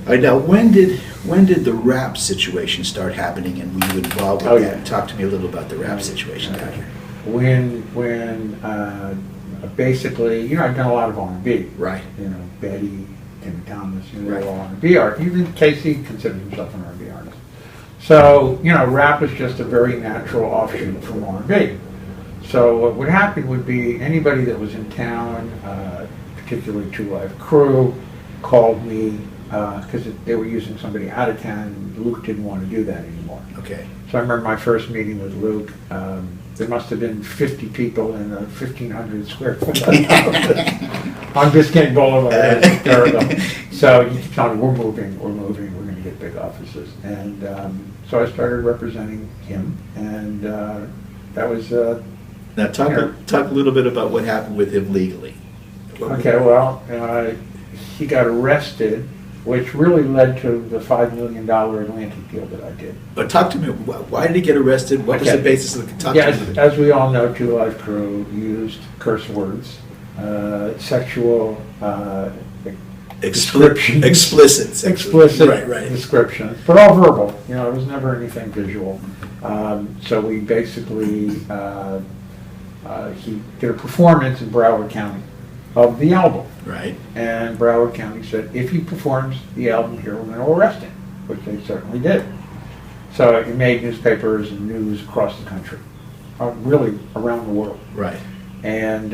All right, now, when did the rap situation start happening, and were you involved with that? Talk to me a little about the rap situation down here. When basically, I've done a lot of R&B. Right. Betty, Timmy Thomas, Right. all R&B art. Even Casey considers himself an R&B artist. So, rap is just a very natural offshoot from R&B. So what would happen would be anybody that was in town, particularly Two Live Crew, called me because they were using somebody out of town, and Luke didn't want to do that anymore. Okay. So I remember my first meeting with Luke. There must have been 50 people in a 1,500 square foot house on Biscayne Boulevard. It was hysterical. So he kept telling me, we're moving, we're going to get big offices. And so I started representing him, and that was... Now talk a little bit about what happened with him legally. Okay, well, he got arrested, which really led to the $5 million Atlantic deal that I did. But talk to me, why did he get arrested? What was the basis of the... Yes, as we all know, Two Live Crew used curse words, sexual descriptions. Explicit. Right. Descriptions, but all verbal. It was never anything visual. So we basically, he did a performance in Broward County of the album. Right. And Broward County said, if he performs the album here, we're going to arrest him, which they certainly did. So it made newspapers and news across the country, really around the world. Right. And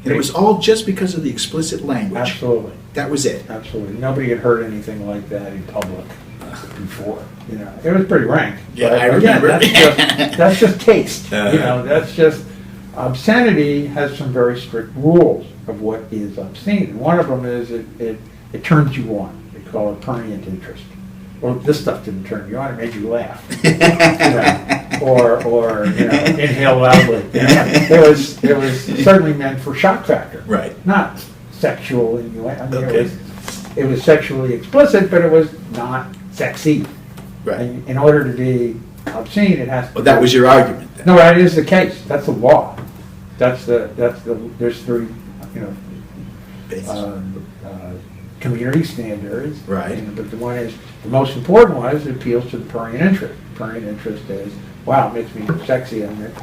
it was all just because of the explicit language. Absolutely. That was it. Absolutely. Nobody had heard anything like that in public before. It was pretty rank. Yeah, but I remember. Again, that's just taste. That's just... Obscenity has some very strict rules of what is obscene. And one of them is it turns you on. They call it prurient interest. Well, this stuff didn't turn you on; it made you laugh, or inhale loudly. It was certainly meant for shock factor, right? Not sexual innuendo. I mean, okay. It was sexually explicit, but it was not sexy. Right. And in order to be obscene, it has to. Well, that was your argument then. No, that is the case. That's the law. There's three, community standards. Right. But the most important one is it appeals to the prurient interest. Prurient interest is, wow, it makes me sexy, and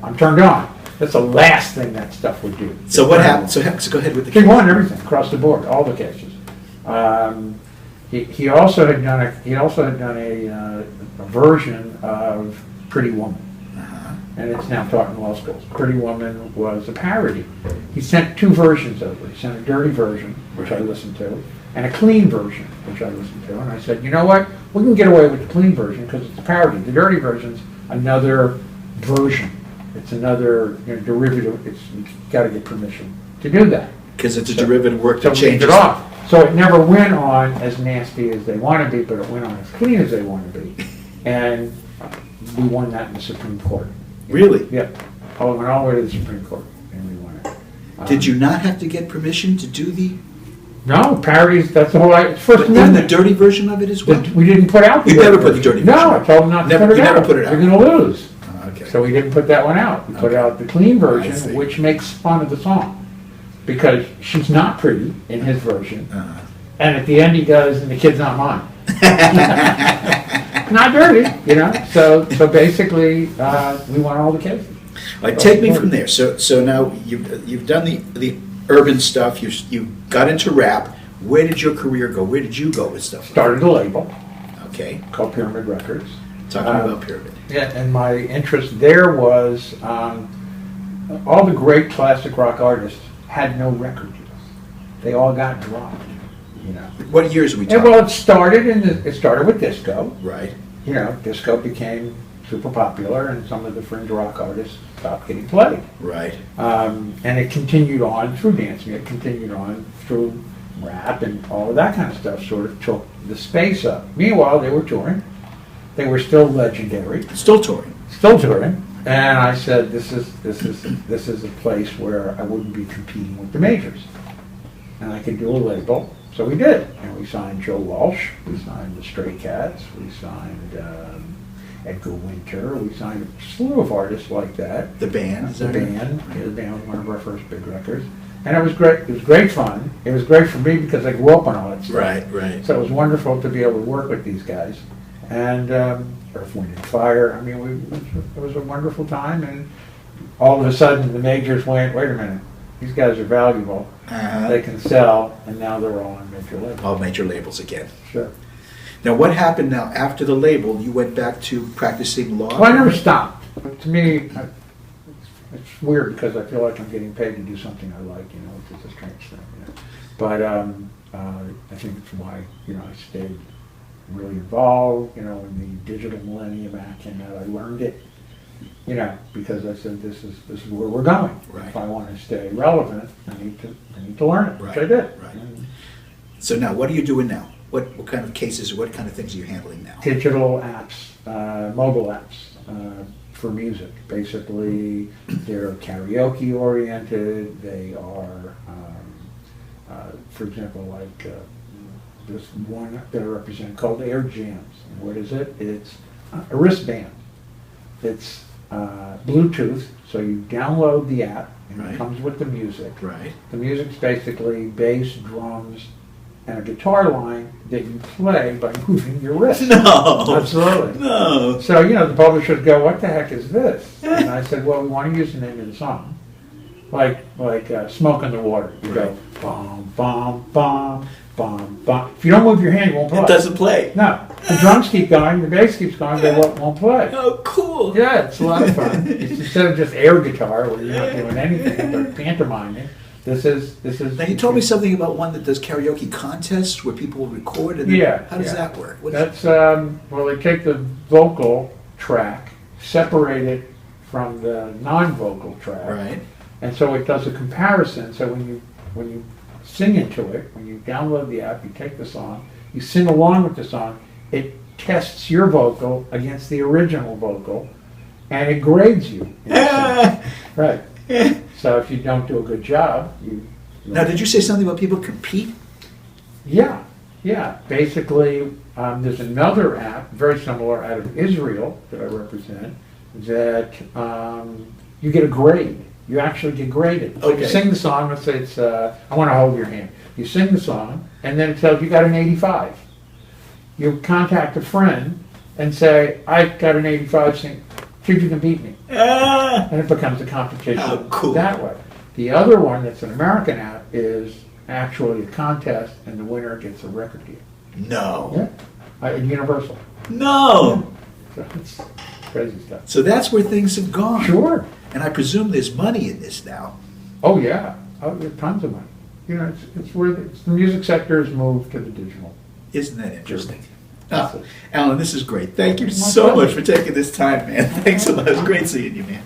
I'm turned on. That's the last thing that stuff would do. So what happened? So go ahead with the case. He won everything across the board, all the cases. He also had done a version of Pretty Woman. And it's now taught in law schools. Pretty Woman was a parody. He sent two versions over. He sent a dirty version, which I listened to, and a clean version, which I listened to. And I said, you know what? We can get away with the clean version because it's a parody. The dirty version's another version. It's another derivative. You've got to get permission to do that. Because it's a derivative work that changes changes it off. So it never went on as nasty as they want to be, but it went on as clean as they want to be. And we won that in the Supreme Court. Really? Yeah. Oh, it went all the way to the Supreme Court, and we won it. Did you not have to get permission to do the... No, parodies, that's the whole... First But Amendment. then the dirty version of it as well? We didn't put out the You never put the dirty version No, out. I told them not to put it out. You never put it out. You're going to lose. Okay. So we didn't put that one out. We put out the clean I version, see. which makes fun of the song. Because she's not pretty in his version. And at the end he goes, and the kid's not mine. Not dirty, So basically, we won all the cases. All right, take me from there. So now you've done the urban stuff. You got into rap. Where did your career go? Where did you go with stuff? Started a label. Okay. Called Pyramid Records. Talking about Pyramid. Yeah, and my interest there was all the great classic rock artists had no record deals. They all got dropped. What years are we talking? Well, it started with disco. Right. Disco became super popular, and some of the fringe rock artists stopped getting played. Right. And it continued on through dancing. It continued on through rap, and all of that kind of stuff sort of took the space up. Meanwhile, they were touring. They were still legendary. Still touring. Still touring. And I said, this is a place where I wouldn't be competing with the majors, and I could do a label. So we did, and we signed Joe Walsh. We signed the Stray Cats. We signed Edgar Winter. We signed a slew of artists like that. The band. The band was one of our first big records. And it was great. It was great fun. It was great for me because I grew up on all that stuff. Right, right. So it was wonderful to be able to work with these guys. And Earth, Wind, and Fire. I mean, it was a wonderful time. And all of a sudden, the majors went, wait a minute, these guys are valuable. Uh-huh. They can sell, and now they're all on major labels. All major labels again. Sure. Now, what happened now after the label? You went back to practicing law? Well, I never stopped. To me, it's weird because I feel like I'm getting paid to do something I like, you know, which is a strange thing. You know? But I think it's why, you know, I stayed really involved, you know, in the digital Millennium Act, and I learned it, you know, because I said this is where we're going. Right. If I want to stay relevant, I need to learn it, which I Right, did. right. And So now, what are you doing now? What kind of cases, what kind of things are you handling now? digital apps, mobile apps for music. Basically, they're karaoke oriented. They are, for example, like this one that I represent called Air Jams. And what is it? It's a wristband. It's Bluetooth, so you download the app and Right. it comes with the music. Right. The music's basically bass, drums, and a guitar line that you play by moving your wrist. No. Absolutely. No. So, you know, the publishers go, what the heck is this? And I said, well, we want to use the name of the song. Like Smoke in the Water. You go, bum, bum, bum, bum, bum. If you don't move your hand, you won't play. It doesn't play. No. The drums keep going, the bass keeps going, they won't play. Oh, cool. Yeah, it's a lot of fun. It's instead of just air guitar where you're not doing anything but pantomiming. This is. Now, you told me something about one that does karaoke contests where people will record and then, Yeah, how does yeah. that work? What is That's, well, they take the vocal track, separate it from the non-vocal track. Right. And so it does a comparison. So when you sing into it, when you download the app, you take the song, you sing along with the song, it tests your vocal against the original vocal, and it grades you. in a sense. Right. So if you don't do a good job, you. Now, did you say something about people compete? Yeah, yeah. Basically, there's another app, very similar, out of Israel that I represent, that you get a grade. You actually get graded. So you Okay. sing the song, let's say it's, I Want to Hold Your Hand. You sing the song, and then it tells you got an 85. You contact a friend and say, I got an 85, see if you can beat me. And it becomes a competition Oh, cool. that way. The other one that's an American app is actually a contest, and the winner gets a record deal. No. Yeah, Universal. No. So it's crazy stuff. So that's where things have gone. Sure. And I presume there's money in this now. Oh yeah. Oh, there's tons of money. You know, it's where the music sector has moved to the digital. Isn't that interesting? That's Alan, this is great. Thank you My so pleasure. much for taking this time, man. Thanks a lot. It's great seeing you, man.